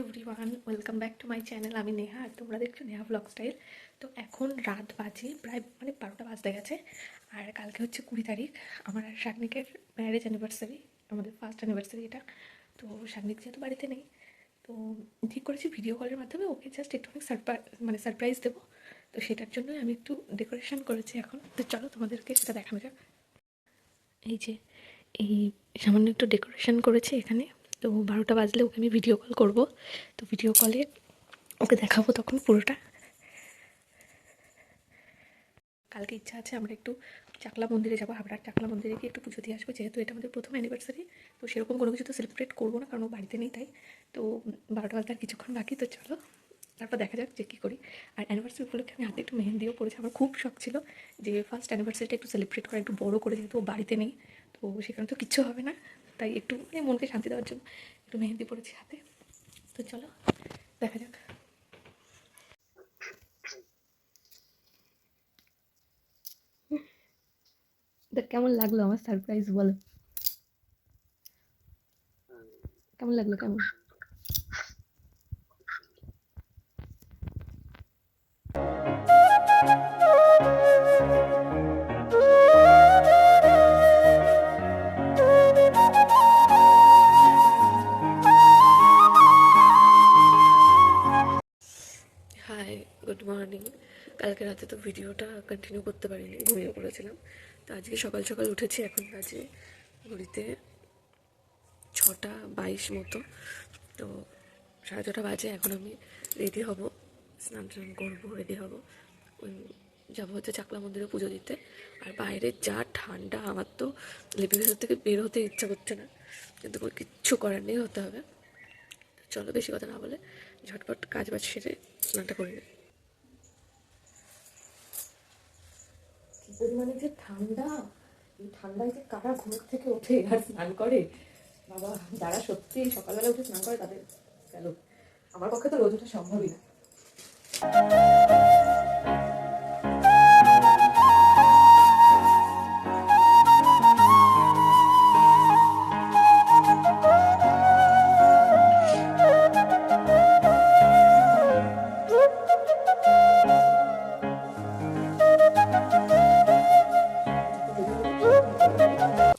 Everyone, welcome back to my channel. আমি নেহা আর তোমরা দেখছো নেহা ব্লগ স্টাইল। তো এখন রাত বাজে প্রায় 12টা বাজতে গেছে। আর কালকে হচ্ছে 20 তারিখ, আমার আর শাগনিকের ম্যারেজ অ্যানিভার্সারি, আমাদের ফার্স্ট অ্যানিভার্সারি এটা। তো শাগনিক যেহেতু বাড়িতে নেই, তো ঠিক করেছি ভিডিও কলের মাধ্যমে ওকে জাস্ট একটুখানি সারপ্রাইজ দেবো। তো সেটার জন্যই আমি একটু ডেকোরেশন করেছি এখন। তো চলো তোমাদেরকে সেটা দেখানো যাক। এই যে এই সামান্য একটু ডেকোরেশন করেছি এখানে। তো 12টা বাজলে ওকে আমি ভিডিও কল করব। তো ভিডিও কলে ওকে দেখাবো তখন পুরোটা। কালকে ইচ্ছা আছে আমরা একটু চাকলা মন্দিরে যাবো, হাবড়ার চাকলা মন্দিরে গিয়ে একটু পুজো দিয়ে আসবো, যেহেতু এটা আমাদের প্রথম অ্যানিভার্সারি। তো সেরকম কোনো কিছু তো সেলিব্রেট করবো না, কারণ ও বাড়িতে নেই তাই। তো 12টা বাজতে আর কিছুক্ষণ বাকি, তো চলো তারপর দেখা যাক যে কী করি। আর অ্যানিভার্সারি উপলক্ষে আমি হাতে একটু মেহেন্দিও পড়েছি। আমার খুব শখ ছিল যে ফার্স্ট অ্যানিভার্সারিটা একটু সেলিব্রেট করা, একটু বড়ো করে, যেহেতু ও বাড়িতে নেই। তো সেখানে তো কিচ্ছু হবে না, তাই একটু মনকে শান্তি দেওয়ার জন্য একটু মেহেন্দি পড়েছি হাতে। তো চলো দেখা যাক। দেখ কেমন লাগলো আমার সারপ্রাইজ, বলো কেমন লাগলো, কেমন? Hi, good morning. কালকে রাতে তো ভিডিওটা কন্টিনিউ করতে পারিনি, ঘুমিয়ে পড়েছিলাম। তো আজকে সকাল সকাল উঠেছি, এখন বাজে ঘড়িতে 6টা 22 মতো। তো 6:30 বাজে, এখন আমি রেডি হব, স্নান টান করবো, রেডি হব, ওই যাবো হচ্ছে চাকলা মন্দিরে পুজো দিতে। আর বাইরে যা ঠান্ডা, আমার তো লেপের ভেতর থেকে বের হতে ইচ্ছা করছে না, কিন্তু কোনো কিচ্ছু করার নেই, হতে হবে। চলো বেশি কথা না বলে ঝটপট কাজ বাজ সেরে স্নানটা করে নিই। পরিমাণে যে ঠান্ডা, এই ঠান্ডায় যে কারা ঘুম থেকে ওঠে আর স্নান করে, বাবা, যারা সত্যি সকালবেলা উঠে স্নান করে তাদের গেল। আমার পক্ষে তো রোজ ওঠা সম্ভবই না।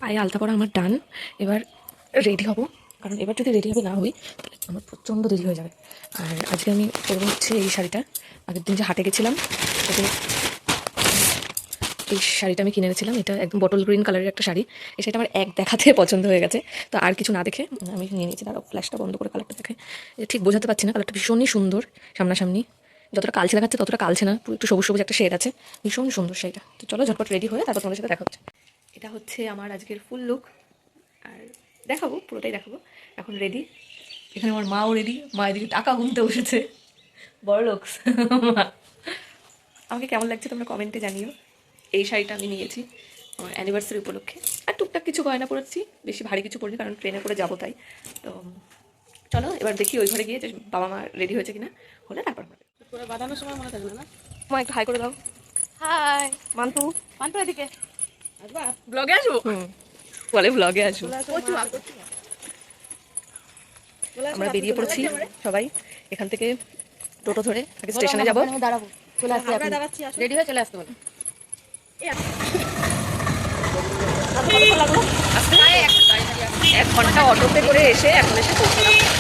পায়ে আলতা পরা আমার ডান। এবার রেডি হব, কারণ এবার যদি রেডি হবে না হই তাহলে আমার প্রচণ্ড দেরি হয়ে যাবে। আর আজকে আমি পরবো হচ্ছে এই শাড়িটা। আগের দিন যে হাটে গেছিলাম, তাতে এই শাড়িটা আমি কিনে এনেছিলাম। এটা একদম বটল গ্রিন কালারের একটা শাড়ি। এই শাড়িটা আমার এক দেখাতে পছন্দ হয়ে গেছে, তো আর কিছু না দেখে আমি নিয়ে নিয়েছি। তারও ফ্ল্যাশটা বন্ধ করে কালারটা দেখে ঠিক বোঝাতে পারছি না, কালারটা ভীষণই সুন্দর। সামনাসামনি যতটা কালছে দেখাচ্ছে ততটা কালছে না, পুরো একটু সবুজ সবুজ একটা শেড আছে, ভীষণ সুন্দর শাড়িটা। তো চলো ঝটপট রেডি হয়ে তারপর তোমাদের সাথে দেখা হচ্ছে। এটা হচ্ছে আমার আজকের ফুল লুক, আর দেখাবো, পুরোটাই দেখাবো। এখন রেডি, এখানে আমার মাও রেডি, মা এদিকে টাকা গুনতে বসেছে, বড় লোকস। আমাকে কেমন লাগছে তোমরা কমেন্টে জানিও। এই শাড়িটা আমি নিয়েছি আমার অ্যানিভার্সারি উপলক্ষে। আর টুকটাক কিছু গয়না পরেছি, বেশি ভারী কিছু পরিনি, কারণ ট্রেনে করে যাবো তাই। তো চলো এবার দেখি ওই ঘরে গিয়ে যে বাবা মা রেডি হয়েছে কিনা, হলে তারপর করে বাঁধানোর সময় মনে থাকবে না। মা একটু হাই করে দাও। হাই মান্তু, পান্টু এদিকে আসবা, ব্লগে আসবো। বলে ব্লগে আসবো। আমরা বেরিয়ে পড়েছি সবাই, এখান থেকে টোটো ধরে আগে স্টেশনে যাবো। দাঁড়াবো, চলে আসতে রেডি হয়ে চলে আসতে বলো। আসতে 1 ঘন্টা অটোতে করে এসে এখন এসে পৌঁছলাম আমরা।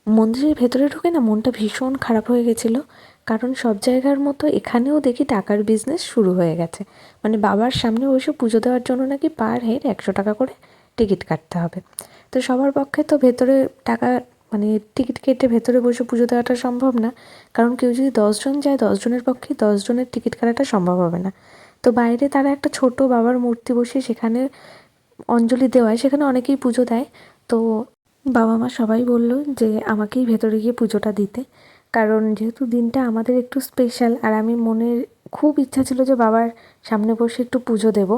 মন্দিরের ভেতরে ঢুকে না মনটা ভীষণ খারাপ হয়ে গেছিলো, কারণ সব জায়গার মতো এখানেও দেখি টাকার বিজনেস শুরু হয়ে গেছে। মানে বাবার সামনে বসে পুজো দেওয়ার জন্য নাকি পার হেড 100 টাকা করে টিকিট কাটতে হবে। তো সবার পক্ষে তো ভেতরে টাকা মানে টিকিট কেটে ভেতরে বসে পুজো দেওয়াটা সম্ভব না, কারণ কেউ যদি 10 জন যায় 10 জনের পক্ষে 10 জনের টিকিট কাটাটা সম্ভব হবে না। তো বাইরে তারা একটা ছোট বাবার মূর্তি বসিয়ে সেখানে অঞ্জলি দেওয়ায় সেখানে অনেকেই পুজো দেয়। তো বাবা মা সবাই বলল যে আমাকেই ভেতরে গিয়ে পুজোটা দিতে, কারণ যেহেতু দিনটা আমাদের একটু স্পেশাল আর আমি মনের খুব ইচ্ছা ছিল যে বাবার সামনে বসে একটু পুজো দেব।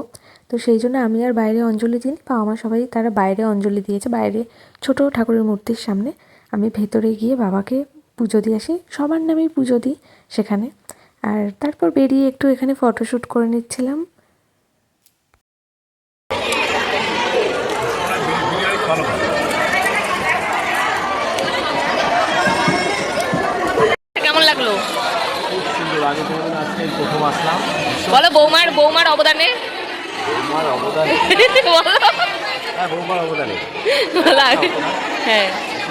তো সেই জন্য আমি আর বাইরে অঞ্জলি দিইনি, বাবা মা সবাই তারা বাইরে অঞ্জলি দিয়েছে, বাইরে ছোট ঠাকুরের মূর্তির সামনে। আমি ভেতরে গিয়ে বাবাকে পুজো দিয়ে আসি, সবার নামেই পুজো দিই সেখানে। আর তারপর বেরিয়ে একটু এখানে ফটোশ্যুট করে নিচ্ছিলাম। কেমন লাগলো খুব সুন্দর। আগে তো আজকে প্রথম আসলাম। বলো বৌমার অবদানে। বৌমার অবদানে, বলো হ্যাঁ বৌমার অবদানে বলো হ্যাঁ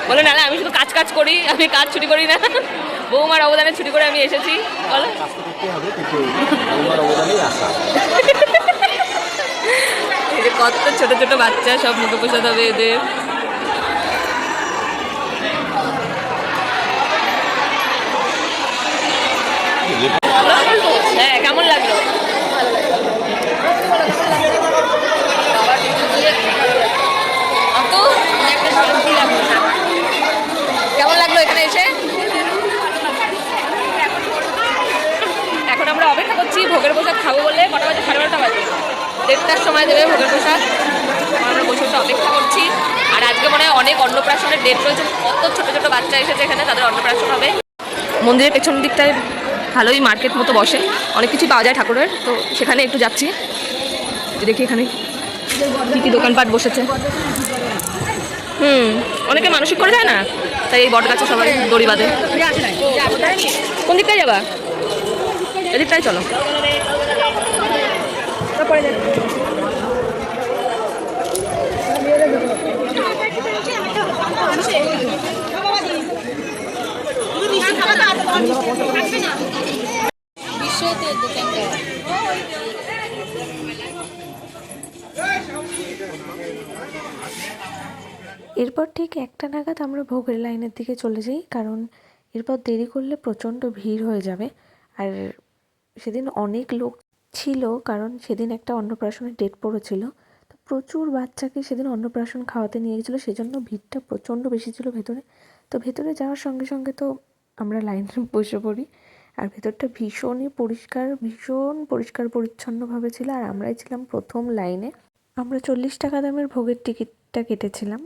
বলো, নাহলে আমি শুধু কাজ করি, আমি কাজ ছুটি করি না, বৌমার অবদানে ছুটি করে আমি এসেছি। বলো কাজ তো করতে হবে, কিন্তু বৌমার অবদানেই আসা। এই যে কত ছোট ছোট বাচ্চা, সব মুখে প্রসাদ হবে এদের। হ্যাঁ কেমন লাগলো? কেমন লাগলো এখানে এসে? এখন আমরা অপেক্ষা করছি ভোগের প্রসাদ খাবো বলে। কটা বাজে? 12:30 বাজে। 1:30টার সময় দেবে ভোগের প্রসাদ। আমরা বসে বসে অপেক্ষা করছি। আর আজকে মনে হয় অনেক অন্নপ্রাশনের ডেট রয়েছে, কত ছোট ছোট বাচ্চা এসেছে এখানে, তাদের অন্নপ্রাশন হবে। মন্দিরের পেছন দিকটায় ভালোই মার্কেট মতো বসে, অনেক কিছুই পাওয়া যায় ঠাকুরের, তো সেখানে একটু যাচ্ছি। দেখি এখানে কী কী দোকানপাট বসেছে। অনেকে মানসিক করে যায় না, তাই এই বট গাছে সবাই দড়ি বাঁধে। কোন দিকটায় যাবা? এদিকটাই চলো। এরপর ঠিক 1টা নাগাদ আমরা ভোগের লাইনের দিকে চলে যাই, কারণ এরপর দেরি করলে প্রচণ্ড ভিড় হয়ে যাবে। আর সেদিন অনেক লোক ছিল, কারণ সেদিন একটা অন্নপ্রাশনের ডেট পড়েছিল, তো প্রচুর বাচ্চাকে সেদিন অন্নপ্রাশন খাওয়াতে নিয়ে গেছিলো, সেজন্য ভিড়টা প্রচণ্ড বেশি ছিল ভেতরে। তো ভেতরে যাওয়ার সঙ্গে সঙ্গে তো আমরা লাইনে বসে পড়ি। আর ভেতরটা ভীষণ পরিষ্কার পরিচ্ছন্নভাবে ছিল, আর আমরাই ছিলাম প্রথম লাইনে। আমরা 40 টাকা দামের ভোগের টিকিটটা কেটেছিলাম।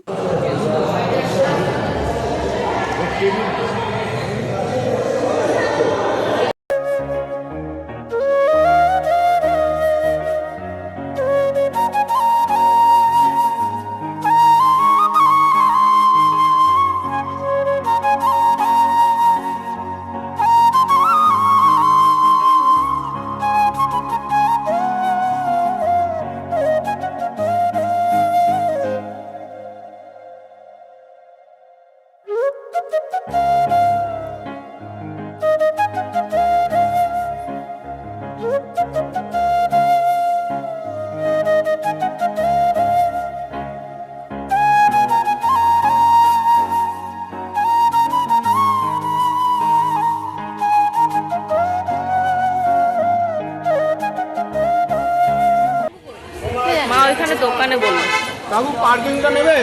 মা ওইখানে দোকানে বললো। বাবু পার্কিংটা নেবে?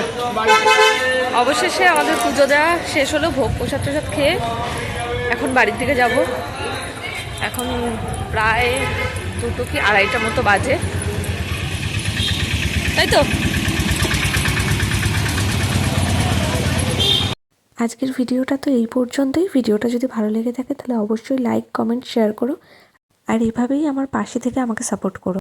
অবশেষে আমাদের পুজো দেওয়া শেষ হলো, ভোগ প্রসাদ টসাদ খেয়ে এখন বাড়ির দিকে যাব। এখন প্রায় 2টো কি 2:30টা মতো বাজে, তাই তো। আজকের ভিডিওটা তো এই পর্যন্তই। ভিডিওটা যদি ভালো লেগে থাকে তাহলে অবশ্যই লাইক, কমেন্ট, শেয়ার করো, আর এভাবেই আমার পাশে থেকে আমাকে সাপোর্ট করো।